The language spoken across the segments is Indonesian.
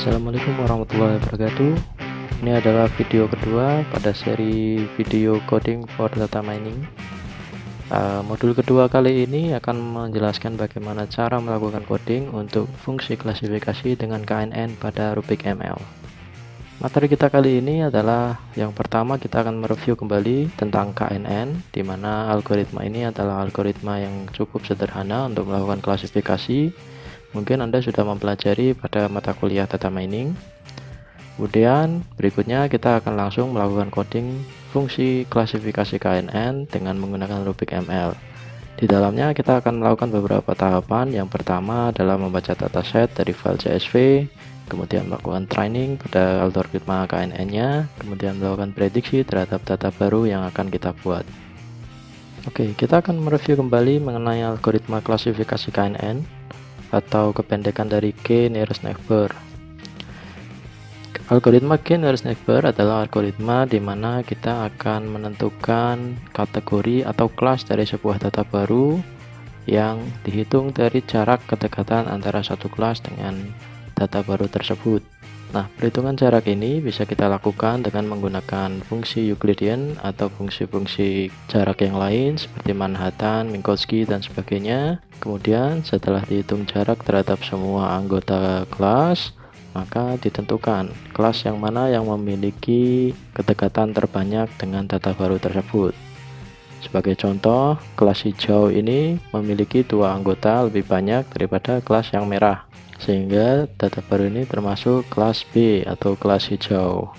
Assalamualaikum warahmatullahi wabarakatuh. Ini adalah video kedua pada seri video coding for data mining. Modul kedua kali ini akan menjelaskan bagaimana cara melakukan coding untuk fungsi klasifikasi dengan KNN pada Rubik ML. Materi kita kali ini adalah yang pertama, kita akan mereview kembali tentang KNN, di mana algoritma ini adalah algoritma yang cukup sederhana untuk melakukan klasifikasi. Mungkin Anda sudah mempelajari pada mata kuliah data mining. Kemudian berikutnya kita akan langsung melakukan coding fungsi klasifikasi KNN dengan menggunakan Rubik ML. Di dalamnya kita akan melakukan beberapa tahapan. Yang pertama adalah membaca dataset dari file CSV, kemudian melakukan training pada algoritma KNN-nya, kemudian melakukan prediksi terhadap data baru yang akan kita buat. Oke, kita akan mereview kembali mengenai algoritma klasifikasi KNN atau kependekan dari K nearest neighbor. Algoritma K nearest neighbor adalah algoritma di mana kita akan menentukan kategori atau kelas dari sebuah data baru yang dihitung dari jarak kedekatan antara satu kelas dengan data baru tersebut. Nah, perhitungan jarak ini bisa kita lakukan dengan menggunakan fungsi Euclidean atau fungsi-fungsi jarak yang lain seperti Manhattan, Minkowski, dan sebagainya. Kemudian setelah dihitung jarak terhadap semua anggota kelas, maka ditentukan kelas yang mana yang memiliki kedekatan terbanyak dengan data baru tersebut. Sebagai contoh, kelas hijau ini memiliki 2 anggota lebih banyak daripada kelas yang merah, sehingga data baru ini termasuk kelas B atau kelas hijau.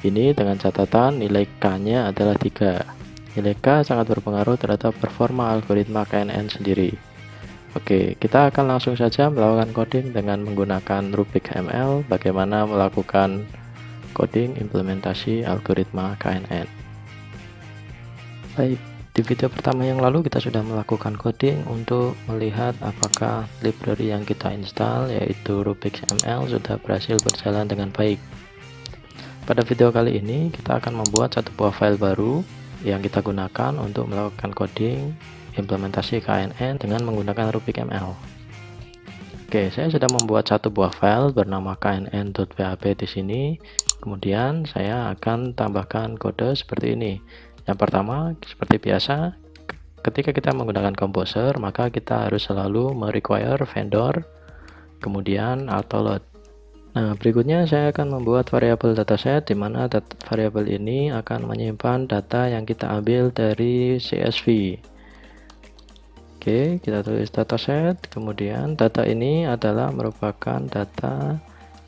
Ini dengan catatan nilai K-nya adalah 3. Nilai K sangat berpengaruh terhadap performa algoritma KNN sendiri. Oke, kita akan langsung saja melakukan coding dengan menggunakan Rubik ML. Bagaimana melakukan coding implementasi algoritma KNN. Baik, di video pertama yang lalu kita sudah melakukan coding untuk melihat apakah library yang kita install yaitu Rubik ML sudah berhasil berjalan dengan baik. Pada video kali ini kita akan membuat satu buah file baru yang kita gunakan untuk melakukan coding implementasi KNN dengan menggunakan Rubik ML. Oke, saya sudah membuat satu buah file bernama knn.php di sini. Kemudian saya akan tambahkan kode seperti ini. Yang pertama, seperti biasa, ketika kita menggunakan Composer, maka kita harus selalu merequire vendor, kemudian autoload. Nah, berikutnya saya akan membuat variabel dataset, di mana variabel ini akan menyimpan data yang kita ambil dari CSV. Oke, kita tulis dataset, kemudian data ini adalah merupakan data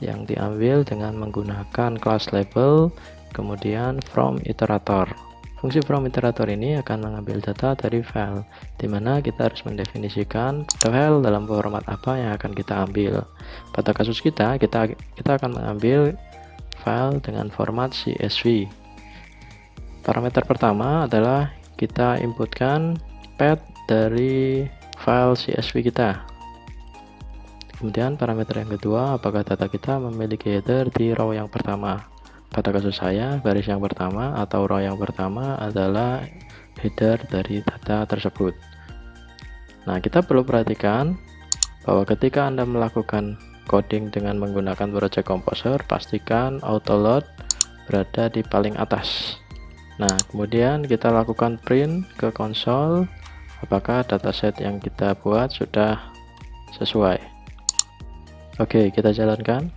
yang diambil dengan menggunakan class label, kemudian from iterator. Fungsi from iterator ini akan mengambil data dari file, di mana kita harus mendefinisikan file dalam format apa yang akan kita ambil. Pada kasus kita akan mengambil file dengan format CSV. Parameter pertama adalah kita inputkan path dari file CSV kita. Kemudian parameter yang kedua, apakah data kita memiliki header di row yang pertama. Pada kasus saya, baris yang pertama atau row yang pertama adalah header dari data tersebut. Nah, kita perlu perhatikan bahwa ketika Anda melakukan coding dengan menggunakan Project Composer, pastikan autoload berada di paling atas. Nah, kemudian kita lakukan print ke konsol apakah dataset yang kita buat sudah sesuai. Oke, kita jalankan.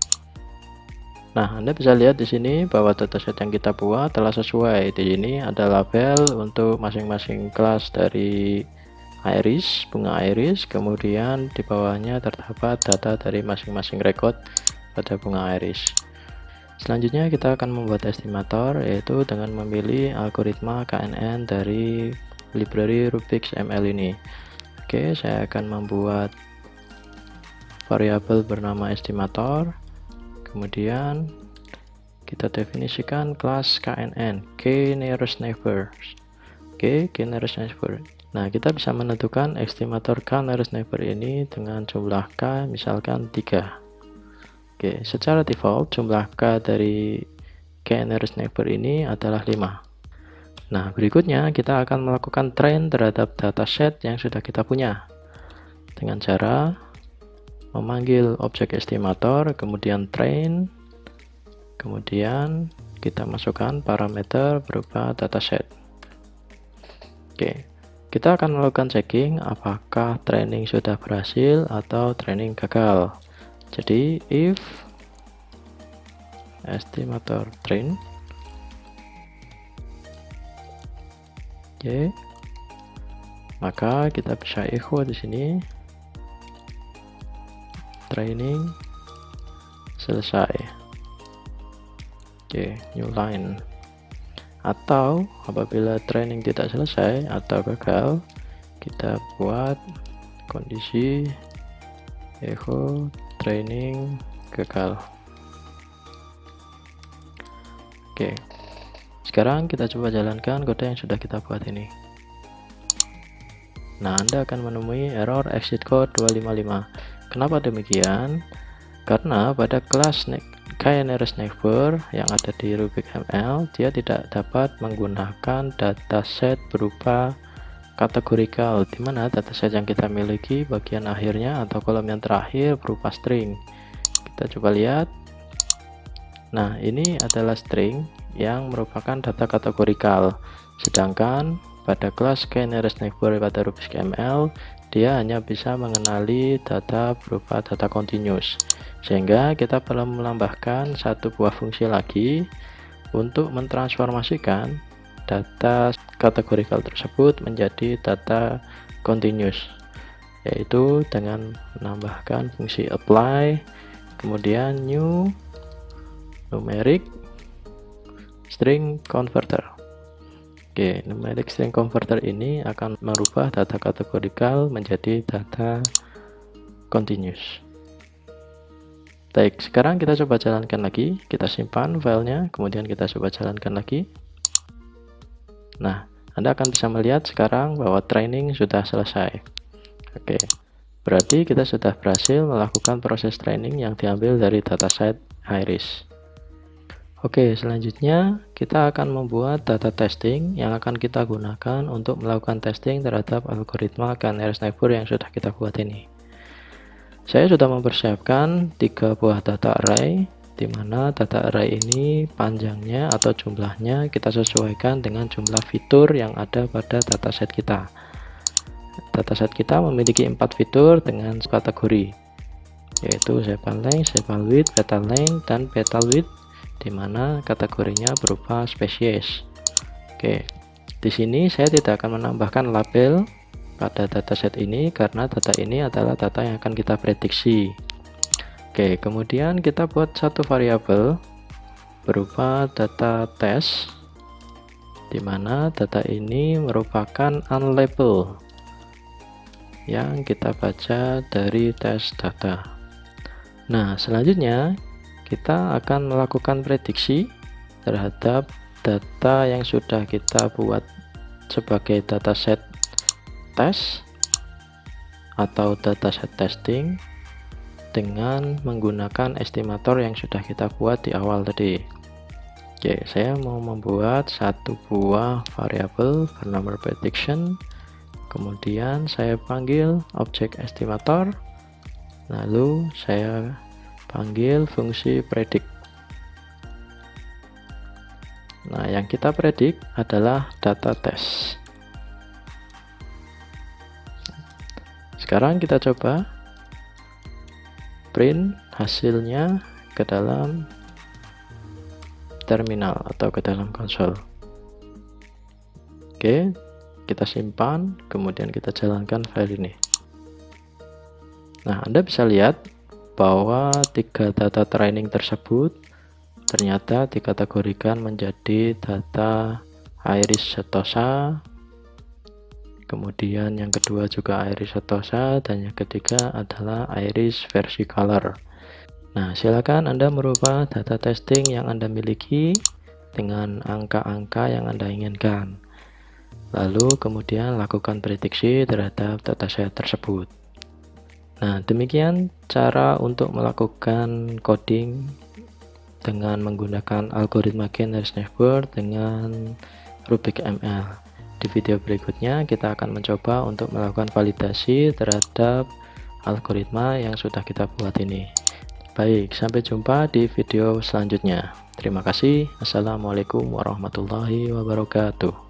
Nah, Anda bisa lihat di sini bahwa dataset yang kita buat telah sesuai. Di sini ada label untuk masing-masing kelas dari iris, bunga iris, kemudian di bawahnya terdapat data dari masing-masing record pada bunga iris. Selanjutnya kita akan membuat estimator, yaitu dengan memilih algoritma KNN dari library Rubik ML ini. Oke, saya akan membuat variabel bernama estimator. Kemudian kita definisikan kelas KNN, K nearest neighbor. Oke, K nearest neighbor. Nah, kita bisa menentukan estimator K nearest neighbor ini dengan jumlah K misalkan 3. Oke, secara default jumlah K dari K nearest neighbor ini adalah 5. Nah, berikutnya kita akan melakukan train terhadap dataset yang sudah kita punya dengan cara memanggil objek estimator, kemudian train, kemudian kita masukkan parameter berupa dataset. Oke, kita akan melakukan checking apakah training sudah berhasil atau training gagal. Jadi if estimator train, oke, maka kita bisa echo di sini training selesai. Oke, new line. Atau apabila training tidak selesai atau gagal, kita buat kondisi echo training gagal. Oke, sekarang kita coba jalankan kode yang sudah kita buat ini. Nah, Anda akan menemui error exit code 255. Kenapa demikian? Karena pada kelas K-nearest neighbor yang ada di Rubik ML, dia tidak dapat menggunakan dataset berupa kategorikal, di mana dataset yang kita miliki bagian akhirnya atau kolom yang terakhir berupa string. Kita coba lihat. Nah, ini adalah string yang merupakan data kategorikal, sedangkan pada kelas K-nearest neighbor pada Rubik ML, dia hanya bisa mengenali data berupa data continuous, sehingga kita perlu menambahkan satu buah fungsi lagi untuk mentransformasikan data kategorikal tersebut menjadi data continuous, yaitu dengan menambahkan fungsi apply, kemudian new numeric string converter. Oke, numeric string converter ini akan merubah data kategorikal menjadi data continuous. Baik, sekarang kita coba jalankan lagi. Kita simpan filenya, kemudian kita coba jalankan lagi. Nah, Anda akan bisa melihat sekarang bahwa training sudah selesai. Oke, berarti kita sudah berhasil melakukan proses training yang diambil dari dataset iris. Oke, selanjutnya kita akan membuat data testing yang akan kita gunakan untuk melakukan testing terhadap algoritma K-nearest neighbor yang sudah kita buat ini. Saya sudah mempersiapkan 3 buah data array, di mana data array ini panjangnya atau jumlahnya kita sesuaikan dengan jumlah fitur yang ada pada dataset kita. Dataset kita memiliki 4 fitur dengan kategori, yaitu sepal length, sepal width, petal length, dan petal width, di mana kategorinya berupa spesies. Oke, di sini saya tidak akan menambahkan label pada dataset ini karena data ini adalah data yang akan kita prediksi. Oke, kemudian kita buat satu variabel berupa data test, di mana data ini merupakan unlabel yang kita baca dari test data. Nah, selanjutnya kita akan melakukan prediksi terhadap data yang sudah kita buat sebagai dataset test atau dataset testing dengan menggunakan estimator yang sudah kita buat di awal tadi. Oke, saya mau membuat satu buah variabel bernama prediction, kemudian saya panggil objek estimator, lalu saya panggil fungsi predict. Nah, yang kita predik adalah data test. Sekarang kita coba print hasilnya ke dalam terminal atau ke dalam konsol. Oke, kita simpan, kemudian kita jalankan file ini. Nah, Anda bisa lihat bahwa 3 data training tersebut ternyata dikategorikan menjadi data iris setosa, kemudian yang kedua juga iris setosa, dan yang ketiga adalah iris versicolor. Nah, silakan Anda merubah data testing yang Anda miliki dengan angka-angka yang Anda inginkan, lalu kemudian lakukan prediksi terhadap dataset tersebut. Nah, demikian cara untuk melakukan coding dengan menggunakan algoritma K-nearest neighbor dengan Rubik ML. Di video berikutnya kita akan mencoba untuk melakukan validasi terhadap algoritma yang sudah kita buat ini. Baik, sampai jumpa di video selanjutnya. Terima kasih. Assalamualaikum warahmatullahi wabarakatuh.